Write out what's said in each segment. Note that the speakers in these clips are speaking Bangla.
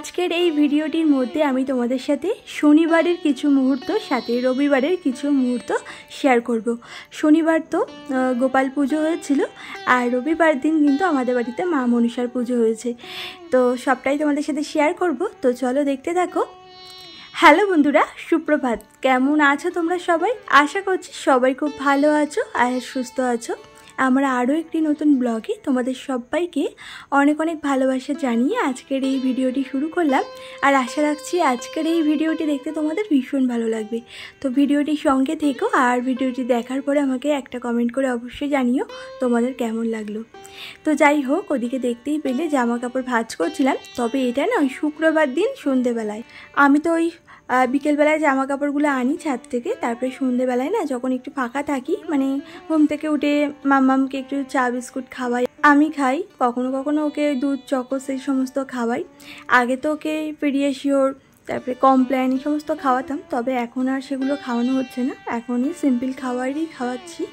আজকের এই ভিডিওটির মধ্যে আমি তোমাদের সাথে শনিবারের কিছু মুহূর্ত সাথে রবিবারের কিছু মুহূর্ত শেয়ার করব। শনিবার তো গোপাল পুজো হয়েছিল আর রবিবার দিন কিন্তু আমাদের বাড়িতে মা মনসার পুজো হয়েছে, তো সবটাই তোমাদের সাথে শেয়ার করব। তো চলো দেখতে থাকো। হ্যালো বন্ধুরা, সুপ্রভাত। কেমন আছো তোমরা সবাই? আশা করছি সবাই খুব ভালো আছো আর সুস্থ আছো। আমরা আরও একটি নতুন ব্লগে তোমাদের সবাইকে অনেক অনেক ভালোবাসা জানিয়ে আজকের এই ভিডিওটি শুরু করলাম। আর আশা রাখছি আজকের এই ভিডিওটি দেখতে তোমাদের ভীষণ ভালো লাগবে। তো ভিডিওটির সঙ্গে থেকো আর ভিডিওটি দেখার পরে আমাকে একটা কমেন্ট করে অবশ্যই জানিও তোমাদের কেমন লাগলো। তো যাই হোক, ওদিকে দেখতেই পেলে জামা কাপড় ভাঁজ করছিলাম, তবে এটা না ওই শুক্রবার দিন সন্ধেবেলায়। আমি তো ওই বিকেলবেলায় জামা কাপড়গুলো আনি ছাদ থেকে, তারপরে সন্ধেবেলায় না যখন একটু ফাঁকা থাকি, মানে ঘুম থেকে উঠে মাম্মামকে একটু চা বিস্কুট খাওয়াই, আমি খাই, কখনো কখনো ওকে দুধ চকোস এই সমস্ত খাওয়াই। আগে তো ওকে পেডিয়াশিওর তারপরে কমপ্ল্যান এই সমস্ত খাওয়াতাম, তবে এখন আর সেগুলো খাওয়ানো হচ্ছে না, এখনই সিম্পল খাবারই খাওয়াচ্ছি।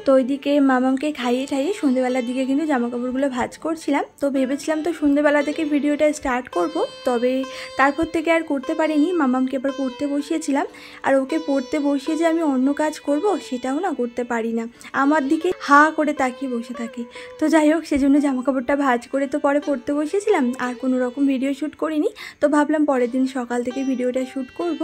তো ওইদিকে মামামকে খাইয়ে ঠাইয়ে সন্ধ্যেবেলার দিকে কিন্তু জামাকাপড়গুলো ভাঁজ করছিলাম। তো ভেবেছিলাম তো সন্ধ্যেবেলা থেকে ভিডিওটা স্টার্ট করব, তবে তারপর থেকে আর করতে পারিনি। মামামকে এবার পড়তে বসিয়েছিলাম, আর ওকে পড়তে বসিয়ে যে আমি অন্য কাজ করব সেটাও না করতে পারি না, আমার দিকে হা করে তাকিয়ে বসে থাকি। তো যাই হোক, সেজন্য জামাকাপড়টা ভাঁজ করে তো পরে পড়তে বসিয়েছিলাম, আর কোনো রকম ভিডিও শ্যুট করিনি। তো ভাবলাম পরের দিন সকাল থেকে ভিডিওটা শ্যুট করব।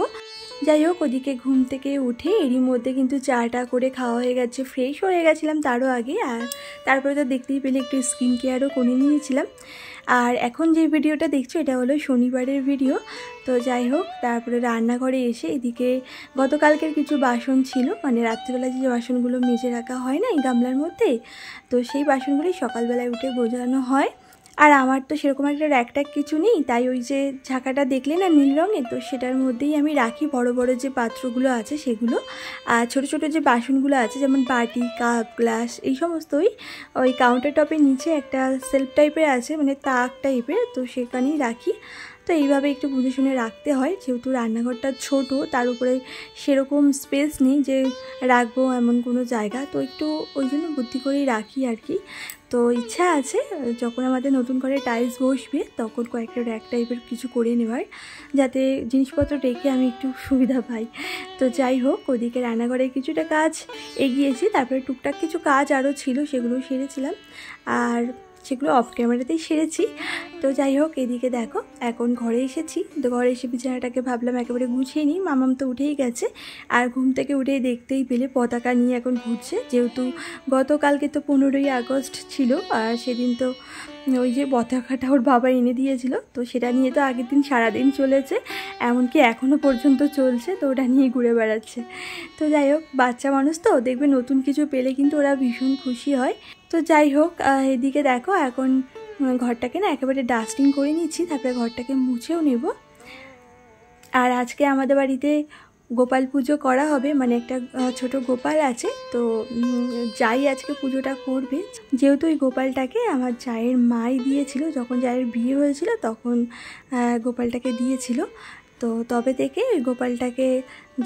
যাই হোক, ওদিকে ঘুম থেকে উঠে এরই মধ্যে কিন্তু চাটা করে খাওয়া হয়ে গেছে, ফ্রেশ হয়ে গেছিলাম তারও আগে। আর তারপরে তো দেখতেই পেলে একটু স্কিন কেয়ারও করে নিয়েছিলাম। আর এখন যে ভিডিওটা দেখছো এটা হলো শনিবারের ভিডিও। তো যাই হোক, তারপরে রান্নাঘরে এসে এদিকে গতকালকের কিছু বাসন ছিল, মানে রাত্রিবেলা যে বাসনগুলো মেজে রাখা হয় না এই গামলার মধ্যে, তো সেই বাসনগুলোই সকালবেলায় উঠে গোছানো হয়। আর আমার তো সেরকম একটা র্যাক ট্যাক কিছু নেই, তাই ওই যে ঝাঁকাটা দেখলে না নীল রঙের, তো সেটার মধ্যেই আমি রাখি বড় বড় যে পাত্রগুলো আছে সেগুলো। আর ছোটো ছোটো যে বাসনগুলো আছে যেমন বাটি কাপ গ্লাস এই সমস্তই ওই কাউন্টার টপের নিচে একটা সেলফ টাইপের আছে, মানে তাক টাইপের, তো সেখানেই রাখি। তো এইভাবে একটু বুঝে শুনে রাখতে হয়, যেহেতু রান্নাঘরটা ছোট, তার উপরে সেরকম স্পেস নেই যে রাখবো এমন কোনো জায়গা, তো একটু ওই জন্য বুদ্ধি করেই রাখি আর কি। তো ইচ্ছা আছে যখন আমাদের নতুন করে টাইলস বসবে তখন কয়েকটা র্যাক টাইপের কিছু করে নেওয়ার, যাতে জিনিসপত্র রেখে আমি একটু সুবিধা পাই। তো যাই হোক, ওদিকে রান্নাঘরে কিছুটা কাজ এগিয়েছি, তারপরে টুকটাক কিছু কাজ আরও ছিল সেগুলো সেরেছিলাম, আর সেগুলো অফ ক্যামেরাতেই সেরেছি। তো যাই হোক, এদিকে দেখো এখন ঘরে এসেছি। তো ঘরে এসে বিছানাটাকে ভাবলাম একেবারে গুছিয়ে নিই, মামাম তো উঠেই গেছে। আর ঘুম থেকে উঠেই দেখতেই পেলে পতাকা নিয়ে এখন ঘুরছে, যেহেতু গতকালকে তো 15ই আগস্ট ছিল, আর সেদিন তো ওই যে পতাকাটা ওর বাবা এনে দিয়েছিল, তো সেটা নিয়ে তো আগের দিন সারাদিন চলেছে, এমনকি এখনও পর্যন্ত চলছে, তো ওটা নিয়ে ঘুরে বেড়াচ্ছে। তো যাই হোক, বাচ্চা মানুষ তো দেখবে নতুন কিছু পেলে কিন্তু ওরা ভীষণ খুশি হয়। তো যাই হোক, এদিকে দেখো এখন ঘরটাকে না একেবারে ডাস্টিং করে নিচ্ছি, তারপরে ঘরটাকে মুছেও নেব। আর আজকে আমাদের বাড়িতে গোপাল পুজো করা হবে, মানে একটা ছোট গোপাল আছে, তো যাই আজকে পুজোটা করবে। যেহেতু ওই গোপালটাকে আমার জায়ের মাই দিয়েছিল, যখন জায়ের বিয়ে হয়েছিল তখন গোপালটাকে দিয়েছিল, তো তবে থেকে ওই গোপালটাকে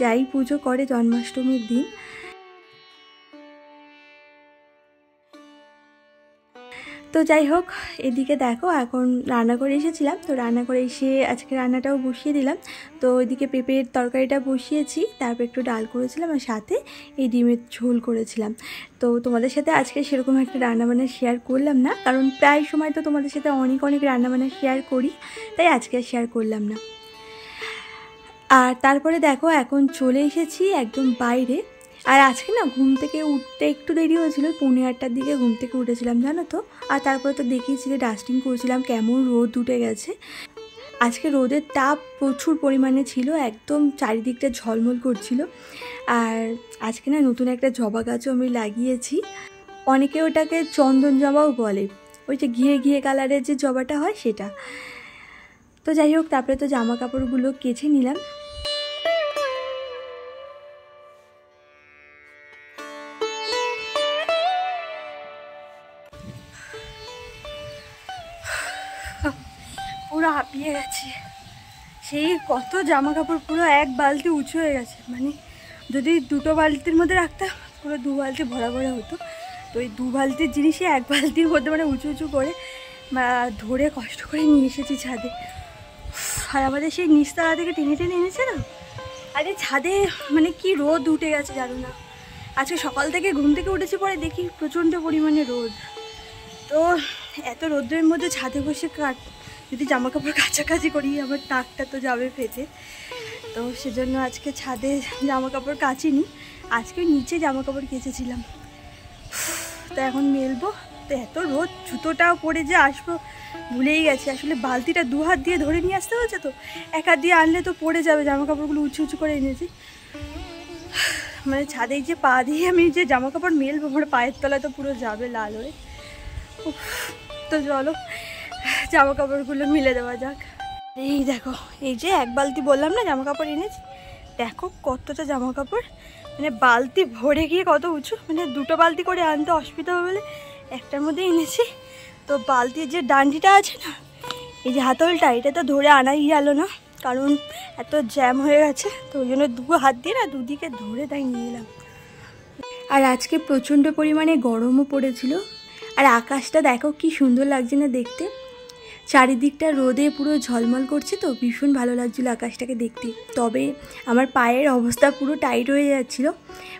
যাই পুজো করে জন্মাষ্টমীর দিন। তো যাই হোক, এদিকে দেখো এখন রান্না করে এসেছিলাম, তো রান্না করে এসে আজকে রান্নাটাও বসিয়ে দিলাম। তো ওইদিকে পেঁপের তরকারিটা বসিয়েছি, তারপর একটু ডাল করেছিলাম, আর সাথে এই ডিমের ঝোল করেছিলাম। তো তোমাদের সাথে আজকে সেরকম একটা রান্নাবান্না শেয়ার করলাম না, কারণ প্রায় সময় তো তোমাদের সাথে অনেক অনেক রান্নাবান্না শেয়ার করি, তাই আজকে আর শেয়ার করলাম না। আর তারপরে দেখো এখন চলে এসেছি একদম বাইরে। আর আজকে না ঘুম থেকে উঠতে একটু দেরি হয়েছিল, 8:45টার দিকে ঘুম থেকে উঠেছিলাম জানো তো। আর তারপরে তো দেখিয়েছিলে ডাস্টিং করছিলাম, কেমন রোদ উঠে গেছে। আজকে রোদের তাপ প্রচুর পরিমাণে ছিল, একদম চারিদিকটা ঝলমল করছিল। আর আজকে না নতুন একটা জবা গাছও আমি লাগিয়েছি, অনেকে ওটাকে চন্দন জবাও বলে, ওই যে ঘিয়ে ঘিয়ে কালারের যে জবাটা হয় সেটা। তো যাই হোক, তারপরে তো জামা কাপড়গুলো কেচে নিলাম। পুরো হাঁপিয়ে গেছে, সেই কত জামা কাপড় পুরো এক বালতি উঁচু হয়ে গেছে, মানে যদি দুটো বালতির মধ্যে রাখতাম পুরো 2 বালতি ভরা ভরা হতো। তো এই 2 বালতির জিনিসই 1 বালতির মধ্যে মানে উঁচু উঁচু করে ধরে কষ্ট করে নিয়ে এসেছি ছাদে। আর আমাদের সেই নিচতলা থেকে টেনে টেনে এনেছে না। আরে ছাদে মানে কি রোদ উঠে গেছে জানো না। আজকে সকাল থেকে ঘুম থেকে উঠেছি, পরে দেখি প্রচণ্ড পরিমাণে রোদ। তো এত রোদ্রের মধ্যে ছাদে বসে যদি জামা কাপড় কাচাকাচি করি আমার নাকটা তো যাবে ফেটে। তো সেজন্য আজকে ছাদে জামা কাপড় কাচিনি, আজকে নিচে জামা কাপড় কেচেছিলাম। তো এখন মেলবো। তো এত রোদ, জুতোটাও পরে যে আসবো ভুলেই গেছি। আসলে বালতিটা 2 হাত দিয়ে ধরে নিয়ে আসতে হচ্ছে, তো 1 হাত দিয়ে আনলে তো পড়ে যাবে। জামা কাপড়গুলো উঁচু উঁচু করে এনেছি, মানে ছাদে যে পা দিয়ে আমি যে জামা কাপড় মেলবো আমার পায়ের তলায় তো পুরো যাবে লাল হয়ে। তো চলো জামা কাপড়গুলো মিলে দেওয়া যাক। এই দেখো, এই যে 1 বালতি বললাম না জামা কাপড় এনেছি, দেখো কতটা জামা কাপড়। মানে বালতি ভরে গিয়ে কত উঁচু, মানে 2টো বালতি করে আনতে অসুবিধা হবে বলে একটার মধ্যে এনেছি। তো বালতির যে ডান্ডিটা আছে না, এই যে হাতলটা, এটা তো ধরে আনাই গেল না, কারণ এত জ্যাম হয়ে গেছে। তো ওই জন্য 2 হাত দিয়ে না দুদিকে ধরে তাই নিয়ে এলাম। আর আজকে প্রচণ্ড পরিমাণে গরমও পড়েছিল। আর আকাশটা দেখো কি সুন্দর লাগছে না দেখতে, চারিদিকটা রোদে পুরো ঝলমল করছে, তো ভীষণ ভালো লাগছিলো আকাশটাকে দেখতে। তবে আমার পায়ের অবস্থা পুরো টাইট হয়ে যাচ্ছিল,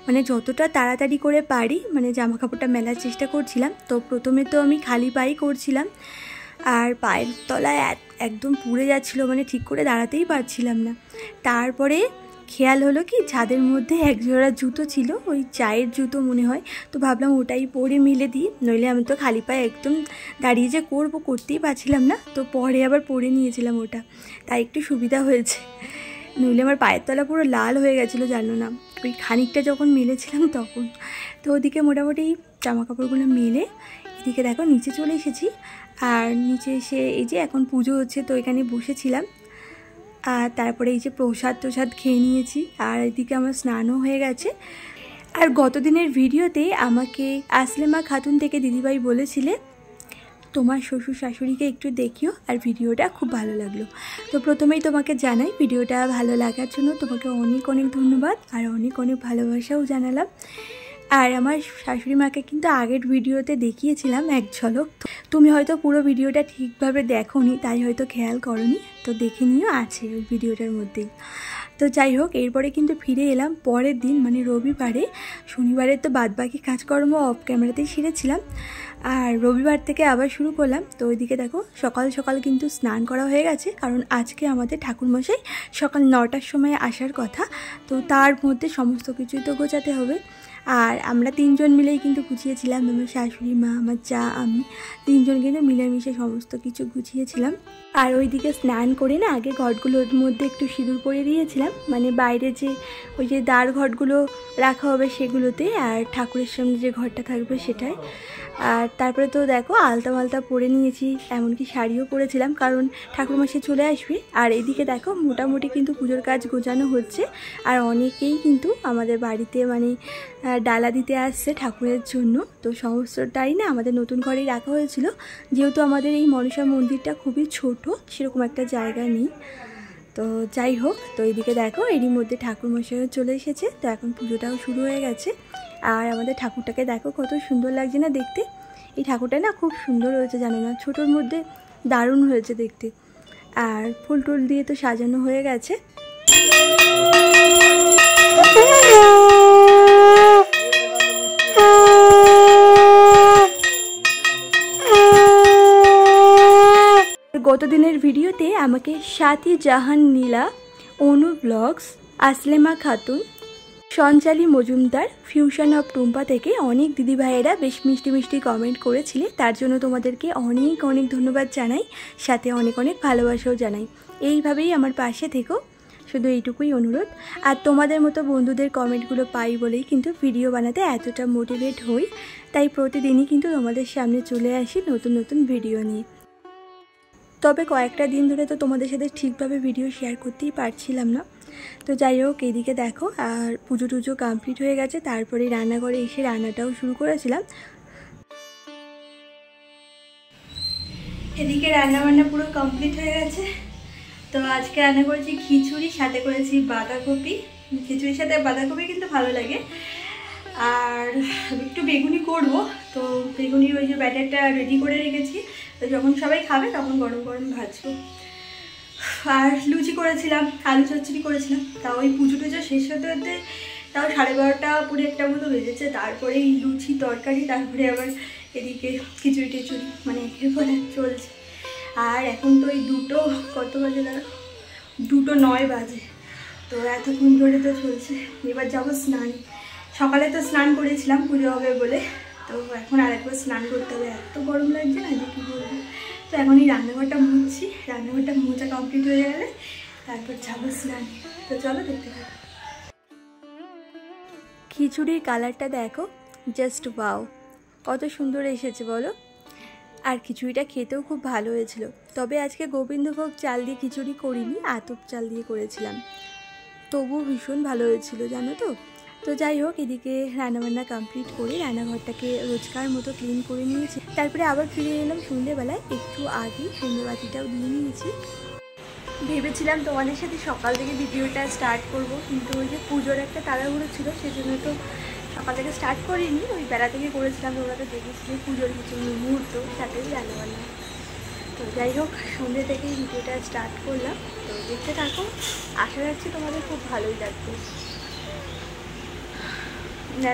মানে যতটা তাড়াতাড়ি করে পারি মানে জামা কাপড়টা মেলার চেষ্টা করছিলাম। তো প্রথমে তো আমি খালি পায়ে করছিলাম, আর পায়ের তলায় একদম পুড়ে যাচ্ছিলো, মানে ঠিক করে দাঁড়াতেই পারছিলাম না। তারপরে খেয়াল হলো কি ছাদের মধ্যে 1 জোড়া জুতো ছিল, ওই চায়ের জুতো মনে হয়। তো ভাবলাম ওটাই পরে মিলে দিই, নইলে আমি তো খালি পায়ে একদম দাঁড়িয়ে যে করতেই পারছিলাম না। তো পরে আবার পরে নিয়েছিলাম ওটা, তাই একটু সুবিধা হয়েছে, নইলে আমার পায়ের তলা পুরো লাল হয়ে গেছিলো জানো না, ওই খানিকটা যখন মেলেছিলাম তখন। তো ওদিকে মোটামুটি জামা কাপড়গুলো মেলে এদিকে দেখো নিচে চলে এসেছি। আর নিচে এসে এই যে এখন পুজো হচ্ছে, তো এখানে বসেছিলাম। আর তারপরে এই যে প্রসাদ খেয়ে নিয়েছি, আর এদিকে আমার স্নানও হয়ে গেছে। আর গত দিনের ভিডিওতে আমাকে আসলেমা খাতুন থেকে দিদিভাই বলেছিলে তোমার শ্বশুর শাশুড়িকে একটু দেখিও, আর ভিডিওটা খুব ভালো লাগলো। তো প্রথমেই তোমাকে জানাই ভিডিওটা ভালো লাগার জন্য তোমাকে অনেক অনেক ধন্যবাদ, আর অনেক অনেক ভালোবাসাও জানালাম। আর আমার শাশুড়ি মাকে কিন্তু আগের ভিডিওতে দেখিয়েছিলাম এক ঝলক, তুমি হয়তো পুরো ভিডিওটা ঠিকভাবে দেখোনি, তাই হয়তো খেয়াল করনি, তো দেখে নিও, আছে ওই ভিডিওটার মধ্যেই। তো যাই হোক, এরপরে কিন্তু ফিরে এলাম পরের দিন মানে রবিবারে। শনিবারে তো বাদবাকি কাজকর্ম অফ ক্যামেরাতেই সেরেছিলাম, আর রবিবার থেকে আবার শুরু করলাম। তো ওইদিকে দেখো সকাল সকাল কিন্তু স্নান করা হয়ে গেছে, কারণ আজকে আমাদের ঠাকুরমশাই সকাল 9টার সময় আসার কথা। তো তার মধ্যে সমস্ত কিছুই তো গোছাতে হবে। আর আমরা 3 জন মিলেই কিন্তু গুছিয়েছিলাম, আমার শাশুড়ি মা, আমার যা, আমি 3 জন কিন্তু মিলেমিশে সমস্ত কিছু গুছিয়েছিলাম। আর ওইদিকে স্নান করে না আগে ঘটগুলোর মধ্যে একটু সিঁদুর পরে দিয়েছিলাম, মানে বাইরে যে ওই যে দ্বার ঘটগুলো রাখা হবে সেগুলোতে, আর ঠাকুরের সামনে যে ঘরটা থাকবে সেটাই। আর তারপরে তো দেখো আলতা মালতা পরে নিয়েছি, এমনকি শাড়িও পরেছিলাম, কারণ ঠাকুরমশাই চলে আসবে। আর এদিকে দেখো মোটামুটি কিন্তু পুজোর কাজ গোছানো হচ্ছে, আর অনেকেই কিন্তু আমাদের বাড়িতে মানে ডালা দিতে আসছে ঠাকুরের জন্য। তো সমস্তটাই না আমাদের নতুন ঘরেই রাখা হয়েছিল, যেহেতু আমাদের এই মনসা মন্দিরটা খুবই ছোট, সেরকম একটা জায়গা নেই। তো যাই হোক, তো এইদিকে দেখো এরই মধ্যে ঠাকুরমশাইও চলে এসেছে, তো এখন পুজোটাও শুরু হয়ে গেছে। আর আমাদের ঠাকুরটাকে দেখো কত সুন্দর লাগছে না দেখতে। এই ঠাকুরটা না খুব সুন্দর হয়েছে জানো না, ছোটোর মধ্যে দারুণ হয়েছে দেখতে। আর ফুল টুল দিয়ে তো সাজানো হয়ে গেছে। গত দিনের ভিডিওতে আমাকে Sathi Jahan Nila, Anu blogs, Aslema Khatun, Sanchali Majumdar, fusion of Tumpa থেকে অনেক দিদিভাইয়েরা বেশ মিষ্টি মিষ্টি কমেন্ট করেছিলে, তার জন্য তোমাদেরকে অনেক অনেক ধন্যবাদ জানাই, সাথে অনেক অনেক ভালোবাসাও জানাই। এইভাবেই আমার পাশে থেকো, শুধু এইটুকুই অনুরোধ। আর তোমাদের মতো বন্ধুদের কমেন্টগুলো পাই বলেই কিন্তু ভিডিও বানাতে এতটা মোটিভেট হই, তাই প্রতিদিনই কিন্তু তোমাদের সামনে চলে আসি নতুন নতুন ভিডিও নিয়ে। তবে কয়েকটা দিন ধরে তো তোমাদের সাথে ঠিকভাবে ভিডিও শেয়ার করতেই পারছিলাম না। তো যাই হোক, এইদিকে দেখো আর পুজো টুজো কমপ্লিট হয়ে গেছে, তারপরে রান্নাঘরে এসে রান্নাটাও শুরু করেছিলাম। এদিকে রান্নাবান্না পুরো কমপ্লিট হয়ে গেছে। তো আজকে রান্না করেছি খিচুড়ি, সাথে করেছি বাঁধাকপি। খিচুড়ির সাথে বাঁধাকপি কিন্তু ভালো লাগে। আর একটু বেগুনি করব, তো বেগুনির ওই যে ব্যাটারটা রেডি করে রেখেছি, তো যখন সবাই খাবে তখন গরম গরম ভাজবো। আর লুচি করেছিলাম, আলু চচ্চড়ি করেছিলাম। তাও ওই পুজো টুজো শেষ হতে হতে তাও 12:30 পুরো 1টা মতো বেজেছে। তারপরে এই লুচি তরকারি, তারপরে আবার এদিকে খিচুড়ি টিচুড়ি, মানে এরপরে চলছে। আর এখন তো এই দুটো কত বাজে, 2:09 বাজে। তো এতক্ষণ ধরে তো চলছে। এবার যাবো স্নান। সকালে তো স্নান করেছিলাম পুজো হবে বলে, তো এখন আরেকবার স্নান করতে হবে। এত গরম লাগছে না যে কী বলবো। তো এখন এই রান্নাঘরটা মুছছি, রান্নাঘরটা মোছা কমপ্লিট হয়ে গেলে তারপর যাবো স্নান। তো চলো দেখতে থাকো। খিচুড়ির কালারটা দেখো, জাস্ট ওয়াও, কত সুন্দর এসেছে বলো। আর খিচুড়িটা খেতেও খুব ভালো হয়েছিল। তবে আজকে গোবিন্দভোগ চাল দিয়ে খিচুড়ি করিনি, আতপ চাল দিয়ে করেছিলাম, তবুও ভীষণ ভালো হয়েছিল জানো তো। তো যাই হোক, এদিকে রান্নাবান্না কমপ্লিট করে রান্নাঘরটাকে রোজকার মতো ক্লিন করে নিয়েছি। তারপরে আবার ফিরে এলাম সন্ধ্যেবেলায়, একটু আগে সন্ধ্যেবাতিটাও দিয়ে নিয়েছি। ভেবেছিলাম তোমাদের সাথে সকাল থেকে ভিডিওটা স্টার্ট করব, কিন্তু ওই যে পুজোর একটা তাড়াহুড়ো ছিল, সেজন্য তো সকাল থেকে স্টার্ট করিনি। ওই বেলা থেকে করেছিলাম, তোমরা তো দেখেছিলে পুজোর কিছু মুহূর্ত, সাথেই রান্নাবান্না। তো যাই হোক, সন্ধ্যে থেকেই ভিডিওটা স্টার্ট করলাম। তো দেখতে থাকো, আশা রাখছি তোমাদের খুব ভালোই লাগবে।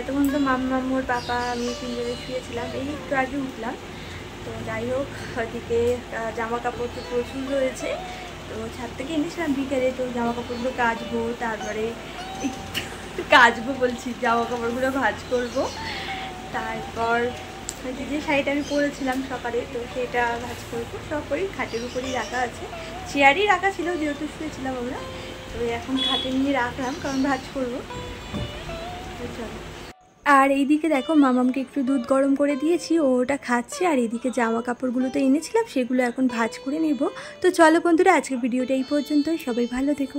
এতক্ষণ তো মাম্মার পাপা আমি 3জনে শুয়েছিলাম, এই একটু আগে উঠলাম। তো যাই হোক, ওদিকে জামা কাপড় তো প্রচুর রয়েছে। তো ছাদ থেকে এনেছিলাম বিকেলে, তো জামা কাপড়গুলো কাচবো, তারপরে কাচবো বলছি, জামা কাপড়গুলো ভাঁজ করবো। তারপর যে শাড়িটা আমি পরেছিলাম সকালে, তো সেটা ভাঁজ করবো। সব করি খাটের উপরেই রাখা আছে, চেয়ারই রাখা ছিল যেহেতু শুয়েছিলাম আমরা। তো এখন খাটে নিয়ে রাখলাম, কারণ ভাঁজ করবো। চলো। আর এইদিকে দেখো, মামামকে একটু দুধ গরম করে দিয়েছি, ও ওটা খাচ্ছে। আর এইদিকে জামা কাপড়গুলো তো এনেছিলাম, সেগুলো এখন ভাঁজ করে নেব। তো চলো বন্ধুরা, আজকের ভিডিওটা এই পর্যন্তই। সবাই ভালো থেকো।